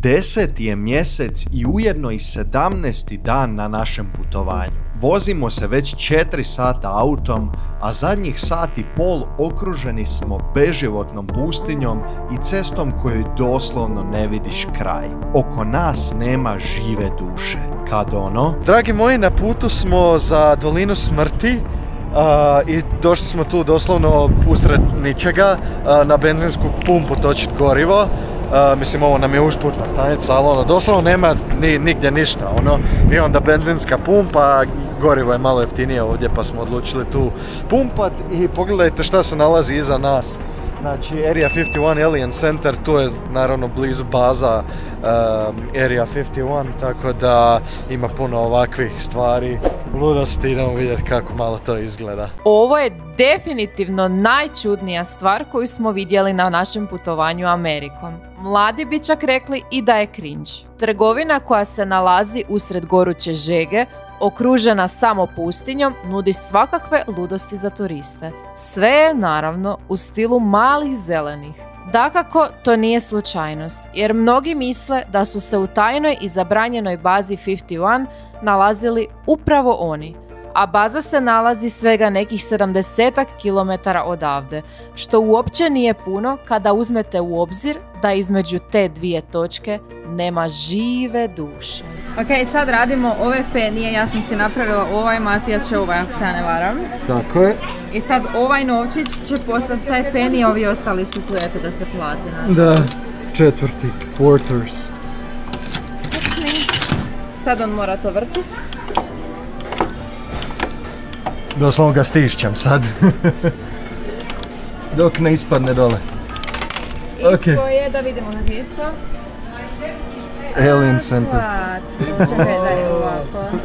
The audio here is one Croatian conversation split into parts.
10. je mjesec i ujedno i 17. dan na našem putovanju. Vozimo se već 4 sata autom, a zadnjih sat i pol okruženi smo beživotnom pustinjom i cestom kojoj doslovno ne vidiš kraj. Oko nas nema žive duše. Kad ono? Dragi moji, na putu smo za dolinu smrti. I došli smo tu doslovno usred ničega, na benzinsku pumpu točiti gorivo. Mislim, ovo nam je usputna stanica, ali doslovno nema nigdje ništa. I onda benzinska pumpa, gorivo je malo jeftinije ovdje pa smo odlučili tu pumpat i pogledajte šta se nalazi iza nas. Znači, Area 51 Alien Center, tu je naravno blizu baza Area 51, tako da ima puno ovakvih stvari. Ludosti, idemo vidjeti kako malo to izgleda. Ovo je definitivno najčudnija stvar koju smo vidjeli na našem putovanju Amerikom. Mladi bi čak rekli i da je cringe. Trgovina koja se nalazi usred goruće žege, okružena samo pustinjom, nudi svakakve ludosti za turiste. Sve je naravno u stilu malih zelenih. Dakako, to nije slučajnost, jer mnogi misle da su se u tajnoj i zabranjenoj bazi 51 nalazili upravo oni, a baza se nalazi svega nekih 70 km odavde, što uopće nije puno kada uzmete u obzir da između te dvije točke nema žive duše. Ok, sad radimo ove penije, ja sam si napravila ovaj, Matija će ovaj, ako se ja ne varam. Tako je. I sad ovaj novčić će postati taj penij, ovi ostali su tu, eto, da se plati. Da, četvrti, quarters. Sad on mora to vrtiti. Doslovno ga stišćem sad. Dok ne ispadne dole. Ispao je, da vidimo kako je ispao. Alien Center. Čekaj da je ovako.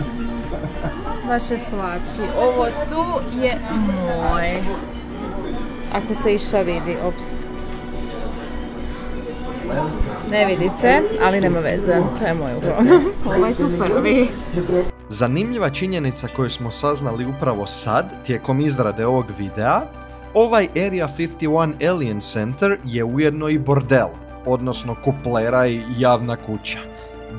Baš je slatki. Ovo tu je moj. Ako se išta vidi, ops. Ne vidi se, ali nema veze. To je moj uglavnom. Ovaj tu prvi. Zanimljiva činjenica koju smo saznali upravo sad, tijekom izrade ovog videa, ovaj Area 51 Alien Center je ujedno i bordel, odnosno kuplera i javna kuća.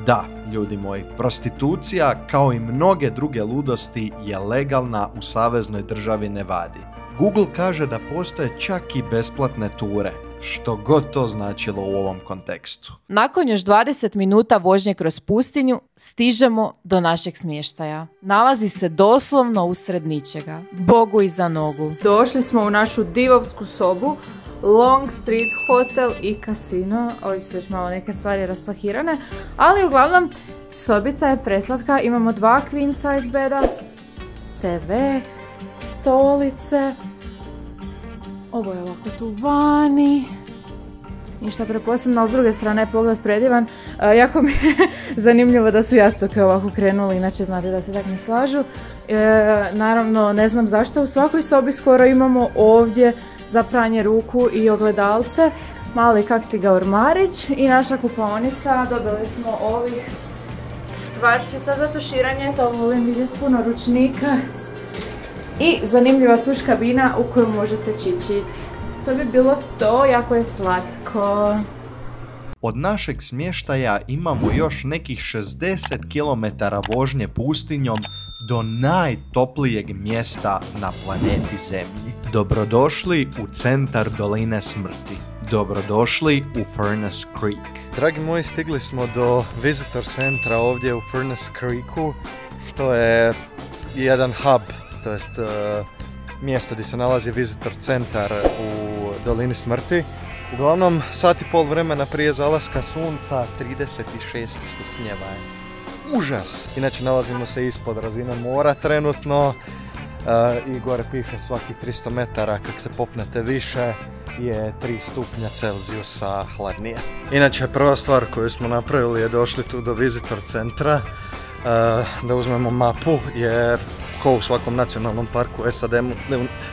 Da, ljudi moji, prostitucija, kao i mnoge druge ludosti, je legalna u saveznoj državi Nevadi. Google kaže da postoje čak i besplatne ture, što god to značilo u ovom kontekstu. Nakon još 20 minuta vožnje kroz pustinju, stižemo do našeg smještaja. Nalazi se doslovno usred ničega, Bogu iza nogu. Došli smo u našu divovsku sobu, Long Street Hotel i kasino. Ovdje su još malo neke stvari raspakirane, ali uglavnom sobica je preslatka. Imamo 2 queen size beda, TV, stolice. Ovo je ovako tu vani. Ništa pretpostavljeno, ali s druge strane je pogled predivan. Jako mi je zanimljivo da su jastuke ovako krenuli, inače znate da se tak ne slažu. Naravno, ne znam zašto, u svakoj sobi skoro imamo ovdje za pranje ruku i ogledalce. Mali kaktiga ormarić i naša kupaonica. Dobili smo ovih stvarčica za tuširanje, to volim vidjeti, puno ručnika. I zanimljiva tuš kabina u koju možete čičiti. To bi bilo to, jako je slatko. Od našeg smještaja imamo još nekih 60 km vožnje pustinjom do najtoplijeg mjesta na planeti Zemlji. Dobrodošli u centar doline smrti. Dobrodošli u Furnace Creek. Dragi moji, stigli smo do Visitor Centra ovdje u Furnace Creeku, što je jedan hub, to jest mjesto gdje se nalazi Visitor Centar u dolini smrti. Uglavnom, sat i pol vremena prije zalaska sunca, 36 stupnjeva je. Užas! Inače, nalazimo se ispod razine mora trenutno i gore piše svaki 300 metara kak se popnete više je 3 stupnja Celzijusa hladnije. Inače, prva stvar koju smo napravili je došli tu do Visitor Centra da uzmemo mapu, jer ko u svakom nacionalnom parku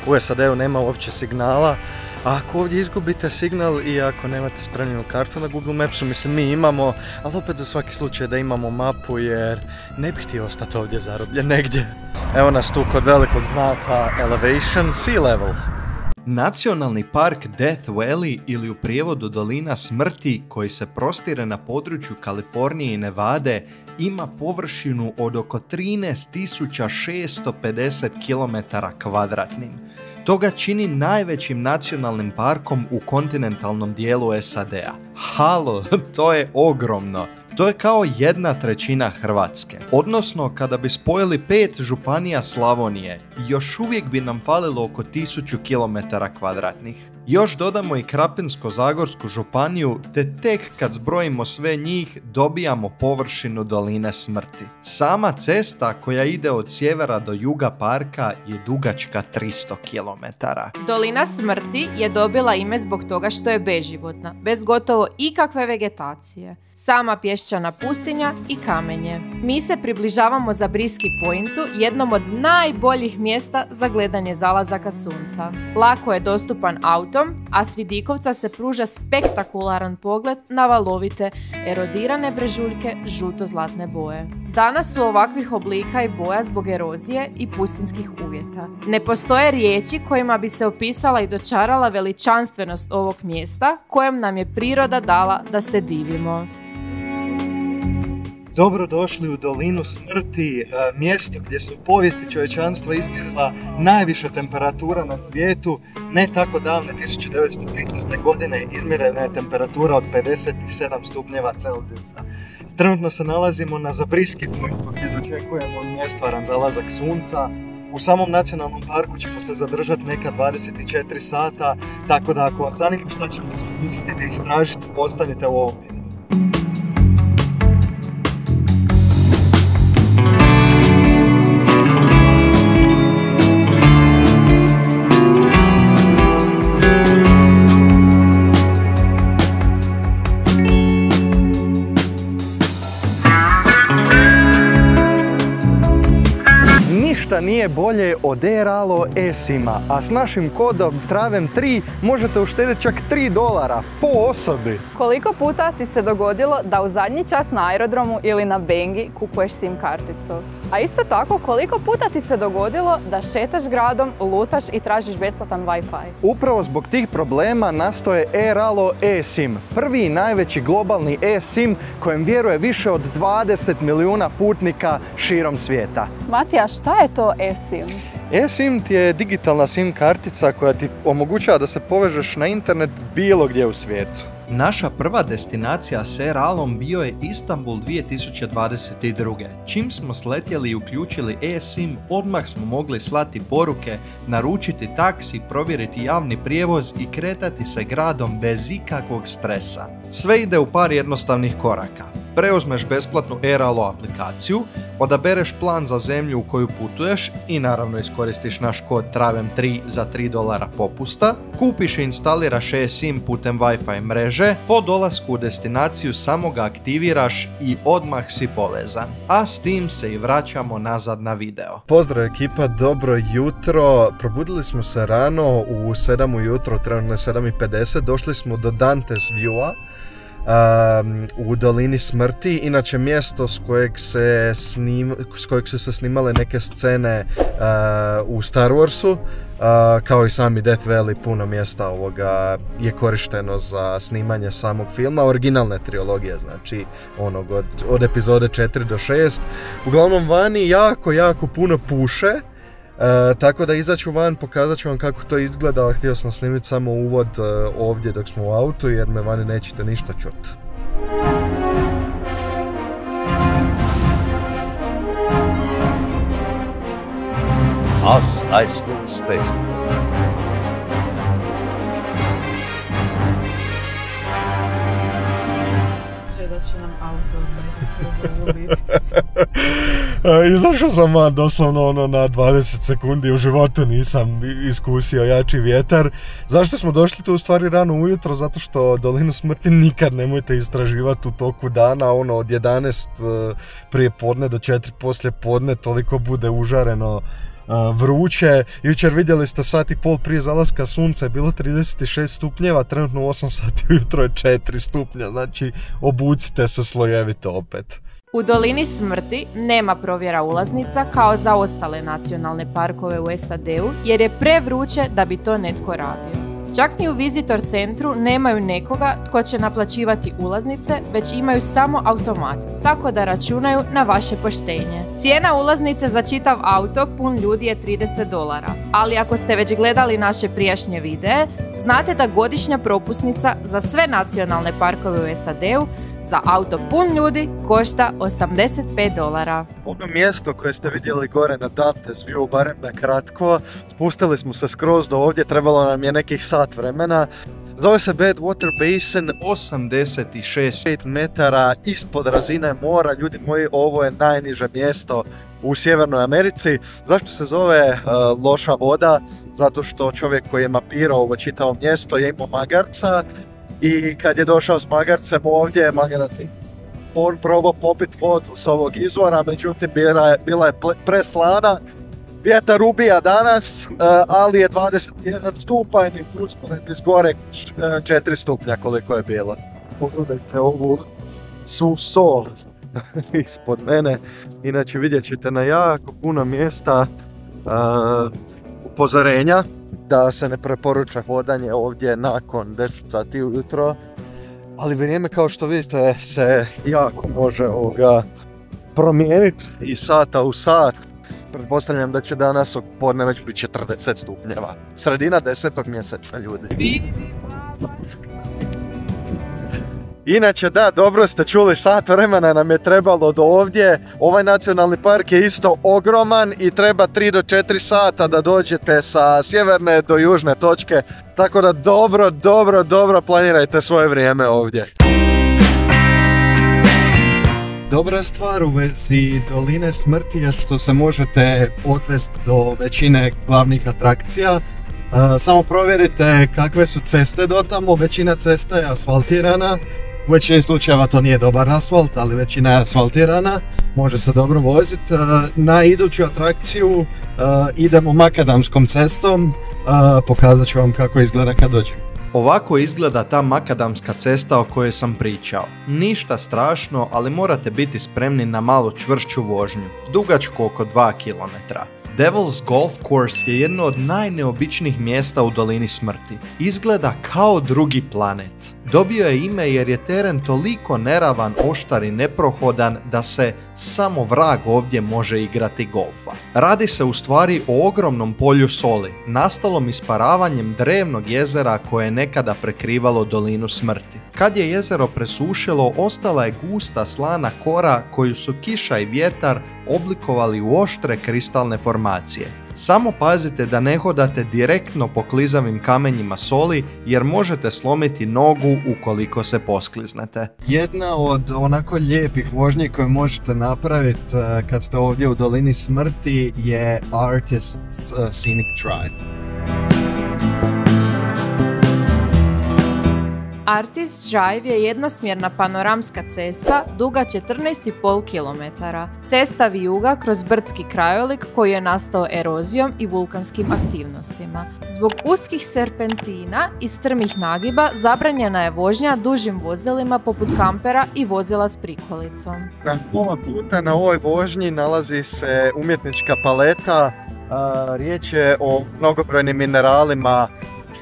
u SAD-u nema uopće signala. A ako ovdje izgubite signal i ako nemate spremljenu kartu na Google Mapsu, mislim mi imamo, ali opet za svaki slučaj da imamo mapu jer ne bih htio ostati ovdje zarobljen negdje. Evo nas tu kod velikog znaka Elevation Sea Level. Nacionalni park Death Valley ili u prijevodu Dolina smrti, koji se prostire na području Kalifornije i Nevade, ima površinu od oko 13.650 km kvadratnim. To ga čini najvećim nacionalnim parkom u kontinentalnom dijelu SAD-a. Halo, to je ogromno! To je kao 1/3 Hrvatske. Odnosno, kada bi spojili 5 županija Slavonije, još uvijek bi nam falilo oko 1000 km kvadratnih. Još dodamo i Krapinsko-zagorsku županiju, te tek kad zbrojimo sve njih, dobijamo površinu Doline smrti. Sama cesta koja ide od sjevera do juga parka je dugačka 300 km. Dolina smrti je dobila ime zbog toga što je beživotna, bez gotovo ikakve vegetacije. Sama pješčana pustinja i kamenje. Mi se približavamo Zabriskie Pointu, jednom od najboljih mjesta za gledanje zalazaka sunca. Lako je dostupan autom, a s vidikovca se pruža spektakularan pogled na valovite, erodirane brežuljke žuto-zlatne boje. Danas su ovakvih oblika i boja zbog erozije i pustinskih uvjeta. Ne postoje riječi kojima bi se opisala i dočarala veličanstvenost ovog mjesta kojem nam je priroda dala da se divimo. Dobrodošli u Dolinu smrti, mjesto gdje se u povijesti čovječanstva izmjerila najviša temperatura na svijetu. Ne tako davne, 1913. godine, izmjerena je temperatura od 57 stupnjeva Celzijusa. Trenutno se nalazimo na Zabriskie Pointu gdje dočekujemo nestvaran zalazak sunca. U samom nacionalnom parku ćemo se zadržati neka 24 sata, tako da ako vas zanima šta ćemo se pustiti i istražiti, ostanite u ovom videu. Ništa nije bolje od e-Ralo eSIM-a, a s našim kodom TRAVEM3 možete uštedjeti čak $3 po osobi. Koliko puta ti se dogodilo da u zadnji čas na aerodromu ili na bengi kupuješ SIM karticu? A isto tako, koliko puta ti se dogodilo da šetaš gradom, lutaš i tražiš besplatan Wi-Fi? Upravo zbog tih problema nastoje e-Ralo eSIM, prvi i najveći globalni eSIM kojem vjeruje više od 20 milijuna putnika širom svijeta. Matija, šta je to eSIM? eSIM ti je digitalna SIM kartica koja ti omogućava da se povežeš na internet bilo gdje u svijetu. Naša prva destinacija s e-Ralom bio je Istanbul 2022. Čim smo sletjeli i uključili eSIM, odmah smo mogli slati poruke, naručiti taksi, provjeriti javni prijevoz i kretati se gradom bez ikakvog stresa. Sve ide u par jednostavnih koraka. Preuzmeš besplatnu e-Ralo aplikaciju, odabereš plan za zemlju u koju putuješ i naravno iskoristiš naš kod TRAVEM3 za $3 popusta, kupiš i instaliraš eSIM putem Wi-Fi mreže, po dolasku u destinaciju samo ga aktiviraš i odmah si povezan. A s tim se i vraćamo nazad na video. Pozdrav ekipa, dobro jutro. Probudili smo se rano u 7 ujutro, trenutno je 7:50, došli smo do Dante's View-a u Dolini smrti, inače mjesto s kojeg su se snimale neke scene u Star Warsu, kao i sami Death Valley. Puno mjesta ovoga je korišteno za snimanje samog filma, originalne trilogije, znači onog od epizode 4 do 6. Uglavnom vani jako puno puše. Tako da izaću van, pokazat ću vam kako to izgleda, ali htio sam snimiti samo uvod ovdje dok smo u autu jer me vani nećete ništa čuti. Mos Eisley Space. Da će nam auto Izašao sam doslovno na 20 sekundi, u životu nisam iskusio jači vjetar. Zašto smo došli tu u stvari rano ujutro? Zato što Dolinu smrti nikad nemojte istraživati u toku dana, od 11 prije podne do 4 poslije podne, toliko bude užareno, vruće. Jučer vidjeli ste sat i pol prije zalaska sunca je bilo 36 stupnjeva, trenutno u 8 sati ujutro je 4 stupnja, znači obucite se slojevito opet. U Dolini smrti nema provjera ulaznica kao za ostale nacionalne parkove u SAD-u jer je prevruće da bi to netko radio. Čak ni u Visitor centru nemaju nekoga tko će naplaćivati ulaznice, već imaju samo automat, tako da računaju na vaše poštenje. Cijena ulaznice za čitav auto pun ljudi je $30, ali ako ste već gledali naše prijašnje videe, znate da godišnja propusnica za sve nacionalne parkove u SAD-u za auto pun ljudi košta $85. Ono mjesto koje ste vidjeli gore na Dante's View, barem na kratko, spustili smo se skroz do ovdje, trebalo nam je nekih sat vremena. Zove se Badwater Basin, 86 metara ispod razine mora. Ljudi moji, ovo je najniže mjesto u Sjevernoj Americi. Zašto se zove loša voda? Zato što čovjek koji je mapirao ovo čitavo mjesto je imao magarca i kad je došao s magarcem ovdje, on probao popit vodu s ovog izvora, međutim bila je preslana. Vjetar ubija danas, ali je 21 stupanj i usporedbi s gore 4 stupnja koliko je bilo. Pogledajte ovu sol ispod mene. Inače vidjet ćete na jako puno mjesta upozorenja da se ne preporuča hodanje ovdje nakon 10 sati ujutro. Ali vrijeme, kao što vidite, se jako može promijeniti i sata u sat. Pretpostavljam da će danas podne već biti 40 stupnjeva. Sredina 10. mjeseca, ljudi. Inače, da, dobro ste čuli, sat vremena nam je trebalo do ovdje. Ovaj nacionalni park je isto ogroman i treba 3 do 4 sata da dođete sa sjeverne do južne točke. Tako da dobro planirajte svoje vrijeme ovdje. Dobra stvar u vezi Doline smrti je što se možete odvesti do većine glavnih atrakcija. Samo provjerite kakve su ceste do tamo, većina cesta je asfaltirana. U većini slučajeva to nije dobar asfalt, ali većina je asfaltirana, može se dobro voziti. Na iduću atrakciju idemo makadamskom cestom, pokazat ću vam kako izgleda kad dođem. Ovako izgleda ta makadamska cesta o kojoj sam pričao. Ništa strašno, ali morate biti spremni na malo čvršću vožnju, dugačku oko 2 km. Devil's Golf Course je jedno od najneobičnijih mjesta u Dolini smrti. Izgleda kao drugi planet. Dobio je ime jer je teren toliko neravan, oštar i neprohodan da se samo vrag ovdje može igrati golfa. Radi se u stvari o ogromnom polju soli, nastalom isparavanjem drevnog jezera koje je nekada prekrivalo Dolinu smrti. Kad je jezero presušilo, ostala je gusta slana kora koju su kiša i vjetar oblikovali u oštre kristalne formacije. Samo pazite da ne hodate direktno po klizavim kamenjima soli jer možete slomiti nogu ukoliko se poskliznete. Jedna od onako lijepih vožnji koje možete napraviti kad ste ovdje u Dolini smrti je Artist's Scenic Drive. Artist Drive je jednosmjerna panoramska cesta duga 14,5 km. Cesta vijuga kroz brdski krajolik koji je nastao erozijom i vulkanskim aktivnostima. Zbog uskih serpentina i strmih nagiba zabranjena je vožnja dužim vozilima poput kampera i vozila s prikolicom. Na pola puta na ovoj vožnji nalazi se umjetnička paleta. Riječ je o mnogobrojnim mineralima,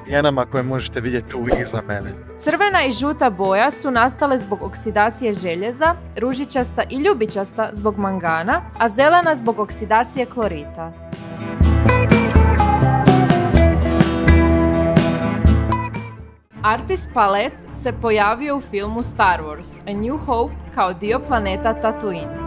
stijenama koje možete vidjeti tu iza mene. Crvena i žuta boja su nastale zbog oksidacije željeza, ružičasta i ljubičasta zbog mangana, a zelena zbog oksidacije klorita. Artist Palet se pojavio u filmu Star Wars A New Hope kao dio planeta Tatooine.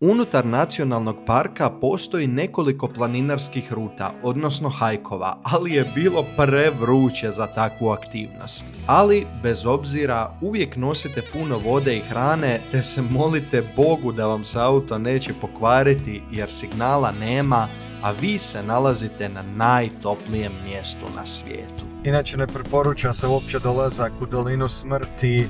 Unutar nacionalnog parka postoji nekoliko planinarskih ruta, odnosno hajkova, ali je bilo prevruće za takvu aktivnost. Ali, bez obzira, uvijek nosite puno vode i hrane, te se molite Bogu da vam se auto neće pokvariti jer signala nema, a vi se nalazite na najtoplijem mjestu na svijetu. Inače, ne preporuča se uopće dolazak u Dolinu smrti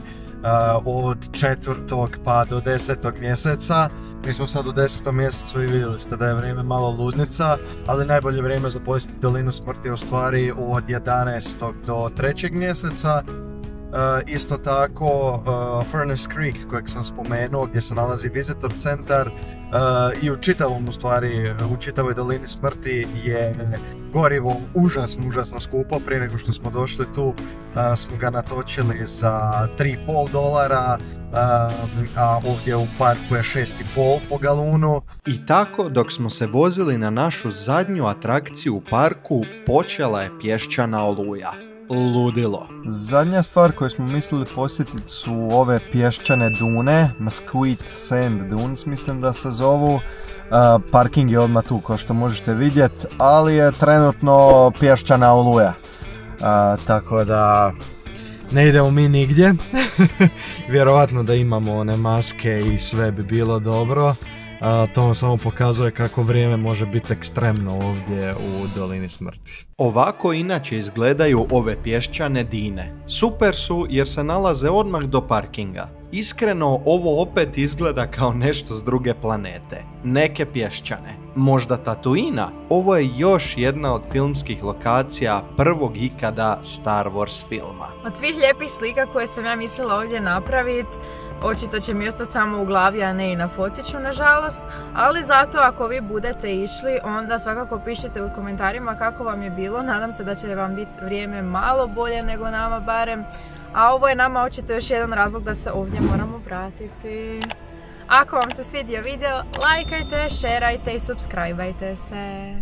od 4. pa do 10. mjeseca. Mi smo sad u 10. mjesecu i vidjeli ste da je vrijeme malo ludnica, ali najbolje vrijeme za posjetiti Dolinu smrti je u stvari od 11. do 3. mjeseca. Isto tako Furnace Creek kojeg sam spomenuo gdje se nalazi visitor centar i u čitavoj Dolini smrti je gorivo užasno skupo. Prije nego što smo došli tu smo ga natočili za $3,5, a ovdje u parku je 6,5 po galunu. I tako, dok smo se vozili na našu zadnju atrakciju u parku, počela je pješčana oluja. Ludilo. Zadnja stvar koju smo mislili posjetiti su ove pješčane dune, Mesquite Sand Dunes mislim da se zovu. Parking je odmah tu kao što možete vidjeti, ali je trenutno pješčana oluja. Tako da ne idemo mi nigdje. Vjerovatno da imamo one maske i sve bi bilo dobro. To vam samo pokazuje kako vrijeme može biti ekstremno ovdje u Dolini smrti. Ovako inače izgledaju ove pješčane dine. Super su jer se nalaze odmah do parkinga. Iskreno, ovo opet izgleda kao nešto s druge planete. Neke pješčane. Možda Tatooina? Ovo je još jedna od filmskih lokacija prvog ikada Star Wars filma. Od svih lijepih slika koje sam ja mislila ovdje napraviti, očito će mi ostati samo u glavi, a ne i na fotiću, nažalost. Ali zato ako vi budete išli, onda svakako pišite u komentarima kako vam je bilo. Nadam se da će vam biti vrijeme malo bolje nego nama barem. A ovo je nama očito još jedan razlog da se ovdje moramo vratiti. Ako vam se svidio video, lajkajte, šerajte i subscribeajte se.